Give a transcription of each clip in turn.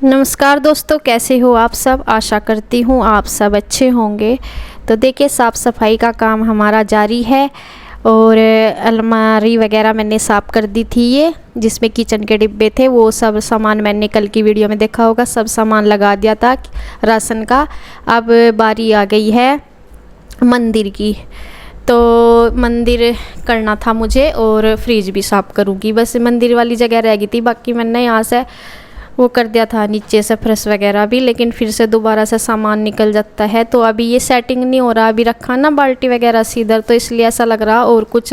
नमस्कार दोस्तों, कैसे हो आप सब। आशा करती हूँ आप सब अच्छे होंगे। तो देखिए, साफ़ सफाई का काम हमारा जारी है और अलमारी वगैरह मैंने साफ़ कर दी थी। ये जिसमें किचन के डिब्बे थे वो सब सामान मैंने कल की वीडियो में देखा होगा, सब सामान लगा दिया था राशन का। अब बारी आ गई है मंदिर की, तो मंदिर करना था मुझे और फ्रिज भी साफ़ करूँगी। बस मंदिर वाली जगह रह गई थी, बाकी मैंने यहाँ से वो कर दिया था नीचे से फ्रेश वगैरह भी, लेकिन फिर से दोबारा से सामान निकल जाता है। तो अभी ये सेटिंग नहीं हो रहा, अभी रखा ना बाल्टी वगैरह सीधर, तो इसलिए ऐसा लग रहा। और कुछ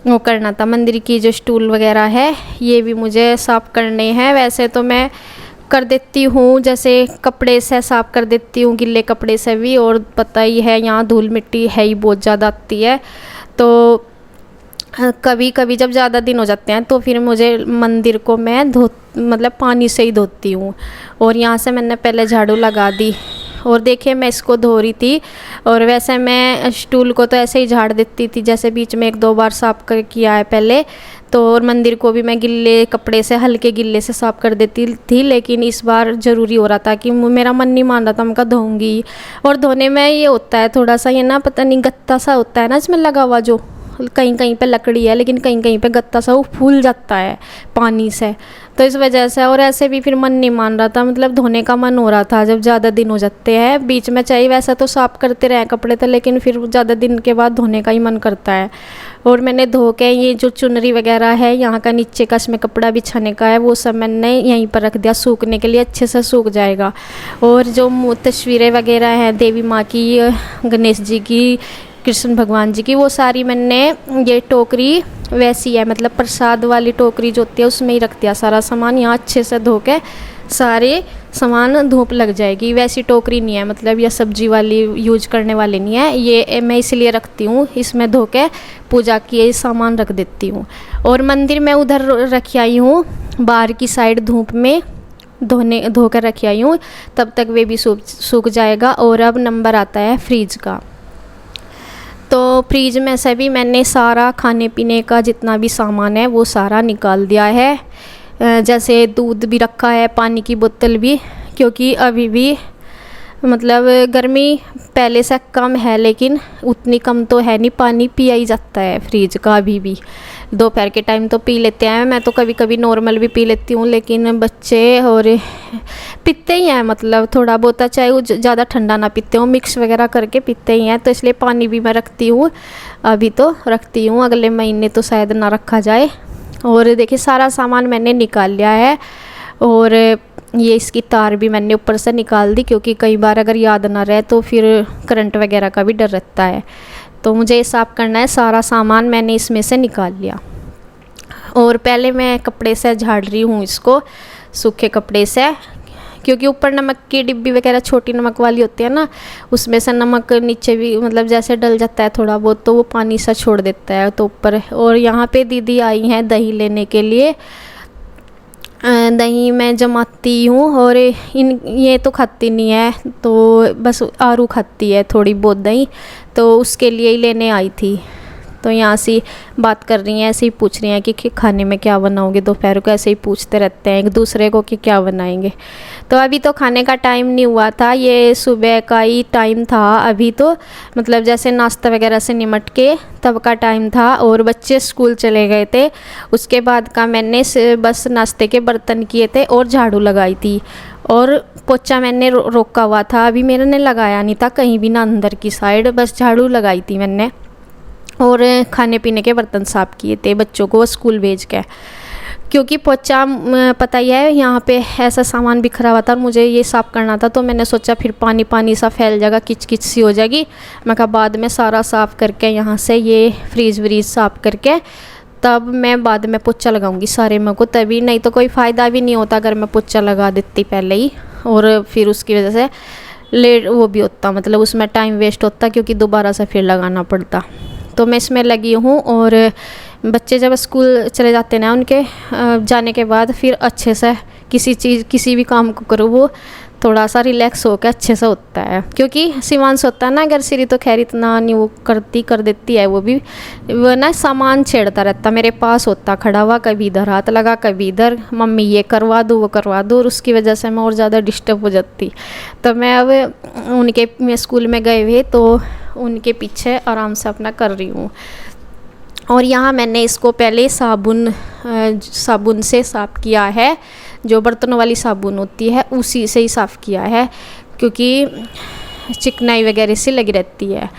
वो करना था, मंदिर की जो स्टूल वगैरह है ये भी मुझे साफ़ करने हैं। वैसे तो मैं कर देती हूँ, जैसे कपड़े से साफ़ कर देती हूँ, गिल्ले कपड़े से भी। और पता ही है यहाँ धूल मिट्टी है ही बहुत ज़्यादा आती है, तो कभी कभी जब ज़्यादा दिन हो जाते हैं तो फिर मुझे मंदिर को मैं मतलब पानी से ही धोती हूँ। और यहाँ से मैंने पहले झाड़ू लगा दी और देखिए मैं इसको धो रही थी। और वैसे मैं स्टूल को तो ऐसे ही झाड़ देती थी, जैसे बीच में 1-2 बार साफ़ कर किया है पहले तो। और मंदिर को भी मैं गिल्ले कपड़े से, हल्के गिल्ले से साफ़ कर देती थी, लेकिन इस बार ज़रूरी हो रहा था कि मेरा मन नहीं मान रहा था, मैं कहा धोऊंगी। और धोने में ये होता है थोड़ा सा, ये ना पता नहीं गत्ता सा होता है ना इसमें लगा हुआ, जो कहीं कहीं पे लकड़ी है लेकिन कहीं कहीं पे गत्ता सा वो फूल जाता है पानी से, तो इस वजह से। और ऐसे भी फिर मन नहीं मान रहा था, मतलब धोने का मन हो रहा था जब ज़्यादा दिन हो जाते हैं। बीच में चाहिए वैसा तो साफ़ करते रहे कपड़े तो, लेकिन फिर ज़्यादा दिन के बाद धोने का ही मन करता है। और मैंने धो के ये जो चुनरी वगैरह है यहाँ का, नीचे का इसमें कपड़ा बिछाने का है, वो सब मैंने यहीं पर रख दिया सूखने के लिए, अच्छे से सूख जाएगा। और जो तस्वीरें वगैरह हैं देवी माँ की, गणेश जी की, कृष्ण भगवान जी की, वो सारी मैंने ये टोकरी वैसी है, मतलब प्रसाद वाली टोकरी जो होती है उसमें ही रख दिया सारा सामान। यहाँ अच्छे से धो के सारे सामान धूप लग जाएगी। वैसी टोकरी नहीं है, मतलब यह सब्जी वाली यूज करने वाली नहीं है, ये मैं इसलिए रखती हूँ, इसमें धो के पूजा की सामान रख देती हूँ। और मंदिर में उधर रखी आई हूँ बाहर की साइड, धूप में धो कर रखी आई हूँ, तब तक वे भी सूख जाएगा। और अब नंबर आता है फ्रिज का। तो फ्रिज में से भी मैंने सारा खाने पीने का जितना भी सामान है वो सारा निकाल दिया है। जैसे दूध भी रखा है, पानी की बोतल भी, क्योंकि अभी भी मतलब गर्मी पहले से कम है, लेकिन उतनी कम तो है नहीं, पानी पिया ही जाता है फ्रिज का अभी भी। दोपहर के टाइम तो पी लेते हैं, मैं तो कभी कभी नॉर्मल भी पी लेती हूँ, लेकिन बच्चे और पीते ही हैं, मतलब थोड़ा बहुत, चाहे वो ज़्यादा ठंडा ना पीते हो, मिक्स वगैरह करके पीते ही हैं। तो इसलिए पानी भी मैं रखती हूँ, अभी तो रखती हूँ, अगले महीने तो शायद ना रखा जाए। और देखिए सारा सामान मैंने निकाल लिया है। और ये इसकी तार भी मैंने ऊपर से निकाल दी, क्योंकि कई बार अगर याद ना रहे तो फिर करंट वगैरह का भी डर रहता है। तो मुझे ये साफ़ करना है, सारा सामान मैंने इसमें से निकाल लिया। और पहले मैं कपड़े से झाड़ रही हूँ इसको, सूखे कपड़े से, क्योंकि ऊपर नमक की डिब्बी वगैरह छोटी नमक वाली होती है ना, उसमें से नमक नीचे भी मतलब जैसे डल जाता है थोड़ा बहुत, तो वो पानी सा छोड़ देता है तो ऊपर। और यहाँ पे दीदी आई हैं दही लेने के लिए, दही मैं जमाती हूँ। और ये तो खाती नहीं है, तो बस आरू खाती है थोड़ी बहुत दही, तो उसके लिए ही लेने आई थी। तो यहाँ से बात कर रही हैं, ऐसे ही पूछ रही हैं कि खाने में क्या बनाओगे दोपहर को, ऐसे ही पूछते रहते हैं एक दूसरे को कि क्या बनाएंगे। तो अभी तो खाने का टाइम नहीं हुआ था, ये सुबह का ही टाइम था अभी तो, मतलब जैसे नाश्ता वगैरह से निमट के तब का टाइम था। और बच्चे स्कूल चले गए थे, उसके बाद का मैंने बस नाश्ते के बर्तन किए थे और झाड़ू लगाई थी। और पोछा मैंने रोका हुआ था, अभी मैंने लगाया नहीं था कहीं भी ना अंदर की साइड, बस झाड़ू लगाई थी मैंने। और खाने पीने के बर्तन साफ़ किए थे बच्चों को स्कूल भेज के, क्योंकि पोछा पता ही है यहाँ पे ऐसा सामान बिखरा हुआ था और मुझे ये साफ़ करना था। तो मैंने सोचा फिर पानी पानी सा फैल जाएगा, किच किच सी हो जाएगी, मैं कहा बाद में सारा साफ़ करके यहाँ से ये फ्रीज व्रीज साफ़ करके तब मैं बाद में पोछा लगाऊंगी सारे में को, तभी, नहीं तो कोई फ़ायदा भी नहीं होता अगर मैं पोछा लगा देती पहले ही, और फिर उसकी वजह से लेट वो भी होता, मतलब उसमें टाइम वेस्ट होता, क्योंकि दोबारा से फिर लगाना पड़ता। तो मैं इसमें लगी हूँ। और बच्चे जब स्कूल चले जाते हैं ना, उनके जाने के बाद फिर अच्छे से किसी भी काम को करो वो थोड़ा सा रिलैक्स होकर अच्छे से होता है। क्योंकि शिवांश होता है ना अगर सिरी तो खैर इतना नहीं वो कर देती है, वो ना सामान छेड़ता रहता, मेरे पास होता खड़ा हुआ, कभी इधर हाथ लगा कभी इधर, मम्मी ये करवा दो वो करवा दो, और उसकी वजह से मैं और ज़्यादा डिस्टर्ब हो जाती। तो मैं अब मैं स्कूल में गए हुए तो उनके पीछे आराम से अपना कर रही हूँ। और यहाँ मैंने इसको पहले साबुन से साफ़ किया है, जो बर्तनों वाली साबुन होती है उसी से ही साफ़ किया है, क्योंकि चिकनाई वगैरह से लगी रहती है।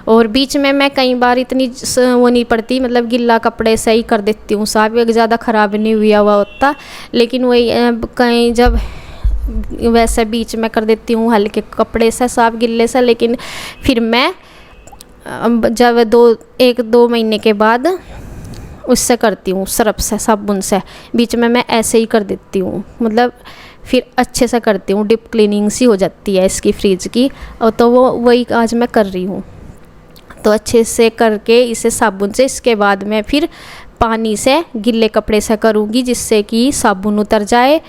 और बीच में मैं कई बार इतनी वो नहीं पड़ती, मतलब गिल्ला कपड़े से ही कर देती हूँ साफ़, ज़्यादा ख़राब नहीं हुआ होता। लेकिन वही कहीं जब वैसे बीच में कर देती हूँ हल्के कपड़े से साफ़ गिल्ले से, लेकिन फिर मैं जब 1-2 महीने के बाद उससे करती हूँ सर्फ से साबुन से, बीच में मैं ऐसे ही कर देती हूँ, मतलब फिर अच्छे से करती हूँ, डीप क्लीनिंग सी हो जाती है इसकी फ्रिज की। और तो वही आज मैं कर रही हूँ। तो अच्छे से करके इसे साबुन से, इसके बाद मैं फिर पानी से गिल्ले कपड़े से करूँगी जिससे कि साबुन उतर जाए।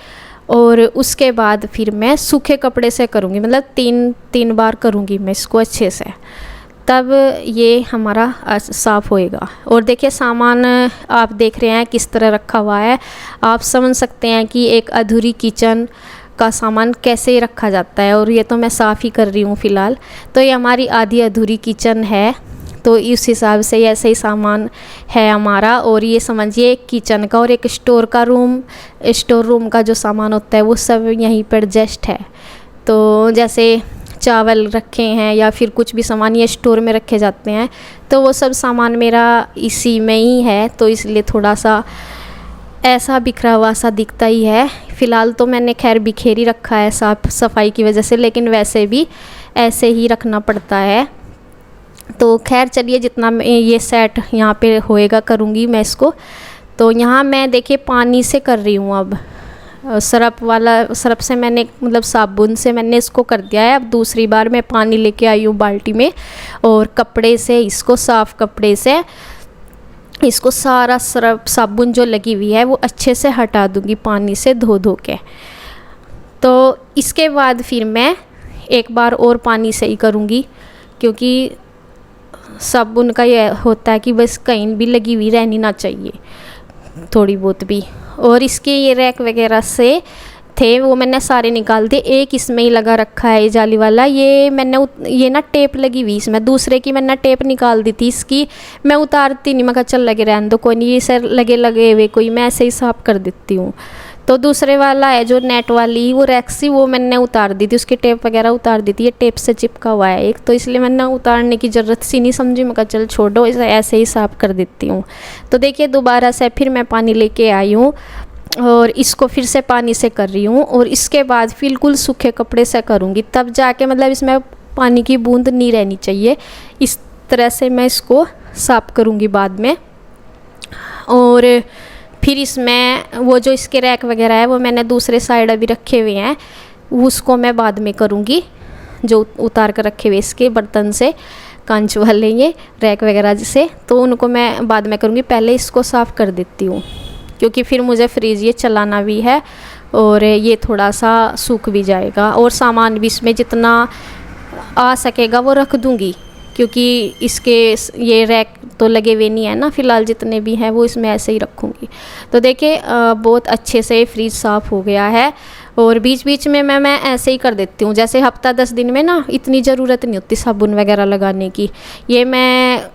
और उसके बाद फिर मैं सूखे कपड़े से करूँगी, मतलब 3 बार करूँगी मैं इसको अच्छे से, तब ये हमारा साफ़ होएगा। और देखिए सामान आप देख रहे हैं किस तरह रखा हुआ है, आप समझ सकते हैं कि एक अधूरी किचन का सामान कैसे रखा जाता है। और ये तो मैं साफ़ ही कर रही हूँ फ़िलहाल, तो ये हमारी आधी अधूरी किचन है, तो इस हिसाब से ऐसे ही सामान है हमारा। और ये समझिए एक किचन का और एक स्टोर रूम का जो सामान होता है वो सब यहीं पर एडजस्ट है। तो जैसे चावल रखे हैं या फिर कुछ भी सामान ये स्टोर में रखे जाते हैं, तो वो सब सामान मेरा इसी में ही है, तो इसलिए थोड़ा सा ऐसा बिखरा हुआ सा दिखता ही है। फ़िलहाल तो मैंने खैर बिखेर रखा है साफ सफाई की वजह से, लेकिन वैसे भी ऐसे ही रखना पड़ता है। तो खैर चलिए, जितना ये सेट यहाँ पे होएगा करूँगी मैं इसको। तो यहाँ मैं देखिए पानी से कर रही हूँ, अब सरफ से मैंने, मतलब साबुन से मैंने इसको कर दिया है। अब दूसरी बार मैं पानी लेके आई हूँ बाल्टी में, और कपड़े से इसको, साफ़ कपड़े से इसको सारा सरफ साबुन जो लगी हुई है वो अच्छे से हटा दूँगी पानी से धो के। तो इसके बाद फिर मैं एक बार और पानी से ही करूँगी, क्योंकि साबुन का ये होता है कि बस कहीं भी लगी हुई रहनी ना चाहिए थोड़ी बहुत भी। और इसके ये रैक वगैरह से थे वो मैंने सारे निकाल दिए, एक इसमें ही लगा रखा है जाली वाला। ये ना टेप लगी हुई इसमें, दूसरे की मैंने टेप निकाल दी थी, इसकी मैं उतारती नहीं, मैं कहा चल लगे रहने दो कोई नहीं, ये सर लगे हुए कोई, मैं ऐसे ही साफ कर देती हूँ। तो दूसरे वाला है जो नेट वाली वो रैक्सी, वो मैंने उतार दी थी, उसकी टेप वगैरह उतार दी थी। ये टेप से चिपका हुआ है एक, तो इसलिए मैंने उतारने की ज़रूरत सी नहीं समझी, मैं कहा चल छोड़ो, इसे ऐसे ही साफ़ कर देती हूँ। तो देखिए दोबारा से फिर मैं पानी लेके आई हूँ और इसको फिर से पानी से कर रही हूँ। और इसके बाद बिल्कुल सूखे कपड़े से करूँगी, तब जाके, मतलब इसमें पानी की बूंद नहीं रहनी चाहिए। इस तरह से मैं इसको साफ़ करूँगी बाद में। और फिर इसमें वो जो इसके रैक वगैरह है वो मैंने दूसरे साइड अभी रखे हुए हैं, उसको मैं बाद में करूँगी, जो उतार कर रखे हुए इसके बर्तन से, कांच वाले ये रैक वगैरह से, तो उनको मैं बाद में करूँगी। पहले इसको साफ़ कर देती हूँ, क्योंकि फिर मुझे फ्रिज ये चलाना भी है और ये थोड़ा सा सूख भी जाएगा। और सामान भी इसमें जितना आ सकेगा वो रख दूँगी, क्योंकि इसके ये रैक तो लगे हुए नहीं है ना फ़िलहाल, जितने भी हैं वो इसमें ऐसे ही रखूँगी। तो देखिए बहुत अच्छे से फ्रिज साफ़ हो गया है। और बीच बीच में मैं ऐसे ही कर देती हूँ, जैसे हफ्ता 10 दिन में ना इतनी ज़रूरत नहीं होती साबुन वगैरह लगाने की, ये मैं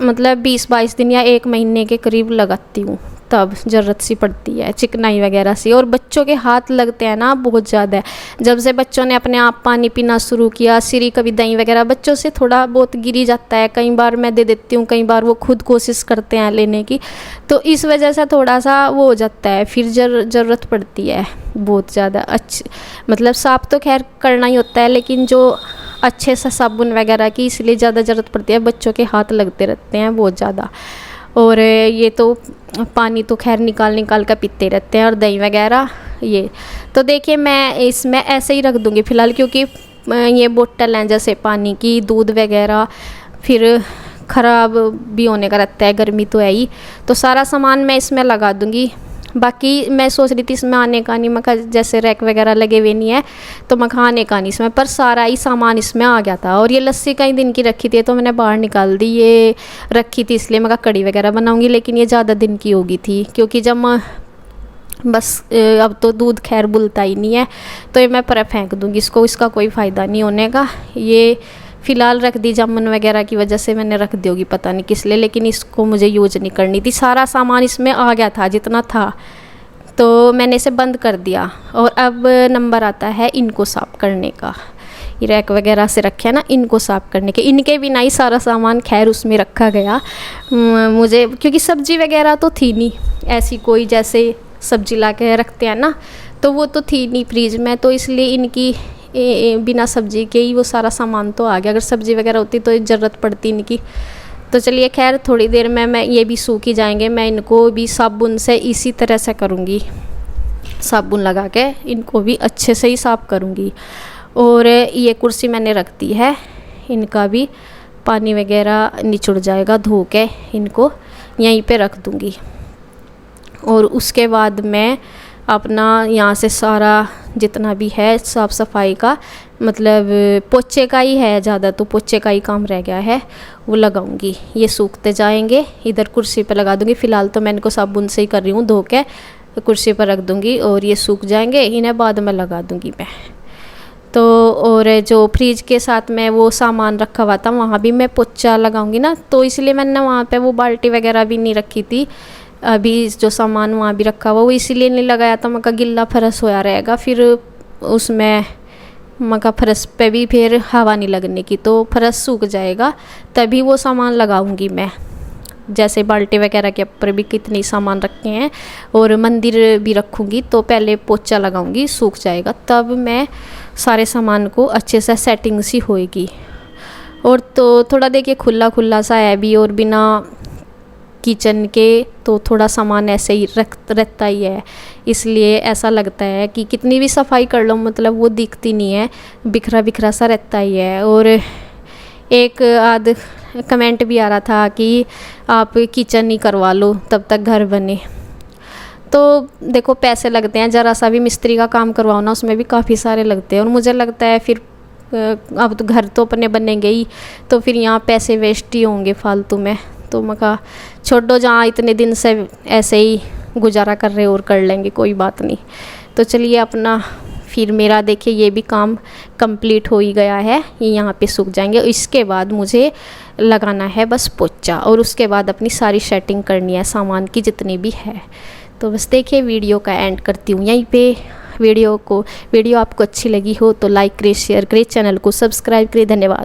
मतलब 20-22 दिन या 1 महीने के करीब लगाती हूँ, तब ज़रूरत सी पड़ती है चिकनाई वगैरह सी। और बच्चों के हाथ लगते हैं ना बहुत ज़्यादा, जब से बच्चों ने अपने आप पानी पीना शुरू किया, सिरी कभी दही वगैरह बच्चों से थोड़ा बहुत गिरी जाता है, कई बार मैं दे देती हूँ, कई बार वो खुद कोशिश करते हैं लेने की, तो इस वजह से थोड़ा सा वो हो जाता है, फिर ज़रूरत पड़ती है बहुत ज़्यादा। मतलब साफ़ तो खैर करना ही होता है, लेकिन जो अच्छे से साबुन वगैरह की इसलिए ज़्यादा ज़रूरत पड़ती है, बच्चों के हाथ लगते रहते हैं बहुत ज़्यादा। और ये तो पानी तो खैर निकाल कर पीते रहते हैं, और दही वगैरह ये। तो देखिए मैं इसमें ऐसे ही रख दूँगी फ़िलहाल, क्योंकि ये बोतल हैं जैसे पानी की, दूध वगैरह फिर ख़राब भी होने का रहता है, गर्मी तो है ही, तो सारा सामान मैं इसमें लगा दूँगी। बाकी मैं सोच रही थी इसमें आने का नहीं, मैं कहा जैसे रैक वगैरह लगे हुए नहीं है तो मैं कहा आने का नहीं इसमें, पर सारा ही सामान इसमें आ गया था। और ये लस्सी कई दिन की रखी थी तो मैंने बाहर निकाल दी, ये रखी थी इसलिए मैं कहा कड़ी वगैरह बनाऊंगी, लेकिन ये ज़्यादा दिन की होगी थी, क्योंकि जब बस अब तो दूध खैर बुलता ही नहीं है, तो ये मैं पर फेंक दूँगी इसको, इसका कोई फ़ायदा नहीं होने का। ये फ़िलहाल रख दी जामुन वगैरह की वजह से मैंने रख दी होगी, पता नहीं किस लिए, लेकिन इसको मुझे यूज नहीं करनी थी। सारा सामान इसमें आ गया था जितना था, तो मैंने इसे बंद कर दिया। और अब नंबर आता है इनको साफ़ करने का। ये रैक वगैरह से रखे हैं ना, इनको साफ़ करने के, इनके बिना ही सारा सामान खैर उसमें रखा गया। मुझे क्योंकि सब्ज़ी वगैरह तो थी नहीं ऐसी कोई, जैसे सब्ज़ी ला के रखते हैं ना, तो वो तो थी नहीं फ्रीज में, तो इसलिए इनकी बिना सब्ज़ी के ही वो सारा सामान तो आ गया। अगर सब्ज़ी वगैरह होती तो ज़रूरत पड़ती इनकी। तो चलिए खैर थोड़ी देर में मैं ये भी सूख ही जाएंगे, मैं इनको भी साबुन से इसी तरह से करूँगी, साबुन लगा के इनको भी अच्छे से ही साफ़ करूँगी। और ये कुर्सी मैंने रख दी है, इनका भी पानी वगैरह निचुड़ जाएगा, धो के इनको यहीं पे रख दूँगी। और उसके बाद मैं अपना यहाँ से सारा जितना भी है साफ़ सफाई का, मतलब पोछे का ही है ज़्यादा, तो पोछे का ही काम रह गया है, वो लगाऊंगी। ये सूखते जाएंगे, इधर कुर्सी पर लगा दूंगी। फ़िलहाल तो मैं इनको साबुन से ही कर रही हूँ, धो के कुर्सी पर रख दूंगी और ये सूख जाएंगे, इन्हें बाद में लगा दूंगी मैं। तो और जो फ्रिज के साथ में वो सामान रखा हुआ था वहाँ भी मैं पोछा लगाऊंगी ना, तो इसलिए मैंने वहाँ पे वो बाल्टी वगैरह भी नहीं रखी थी। अभी जो सामान वहाँ भी रखा हुआ वो इसीलिए नहीं लगाया था, मैं कहा गिल्ला फर्श होया रहेगा, फिर उसमें मैं कहा फर्श पे भी फिर हवा नहीं लगने की, तो फर्श सूख जाएगा तभी वो सामान लगाऊंगी मैं। जैसे बाल्टी वगैरह के ऊपर भी कितनी सामान रखे हैं, और मंदिर भी रखूँगी, तो पहले पोछा लगाऊंगी, सूख जाएगा, तब मैं सारे सामान को अच्छे से सेटिंग सी होएगी। और तो थोड़ा देखिए खुला खुला सा है भी, और बिना किचन के तो थोड़ा सामान ऐसे ही रहता ही है, इसलिए ऐसा लगता है कि कितनी भी सफाई कर लो मतलब वो दिखती नहीं है, बिखरा बिखरा सा रहता ही है। और एक आध कमेंट भी आ रहा था कि आप किचन ही करवा लो तब तक घर बने, तो देखो पैसे लगते हैं, ज़रा सा भी मिस्त्री का काम करवाओ ना उसमें भी काफ़ी सारे लगते हैं। और मुझे लगता है फिर अब तो घर तो अपने बनेंगे ही, तो फिर यहाँ पैसे वेस्ट ही होंगे फालतू में, तो मैं कहा छोड़ो, जहाँ इतने दिन से ऐसे ही गुजारा कर रहे और कर लेंगे, कोई बात नहीं। तो चलिए अपना फिर मेरा देखिए ये भी काम कंप्लीट हो ही गया है, ये यहाँ पे सूख जाएंगे। इसके बाद मुझे लगाना है बस पोछा, और उसके बाद अपनी सारी सेटिंग करनी है सामान की जितनी भी है। तो बस देखिए वीडियो का एंड करती हूँ यहीं पे। वीडियो आपको अच्छी लगी हो तो लाइक करें, शेयर करें, चैनल को सब्सक्राइब करें। धन्यवाद।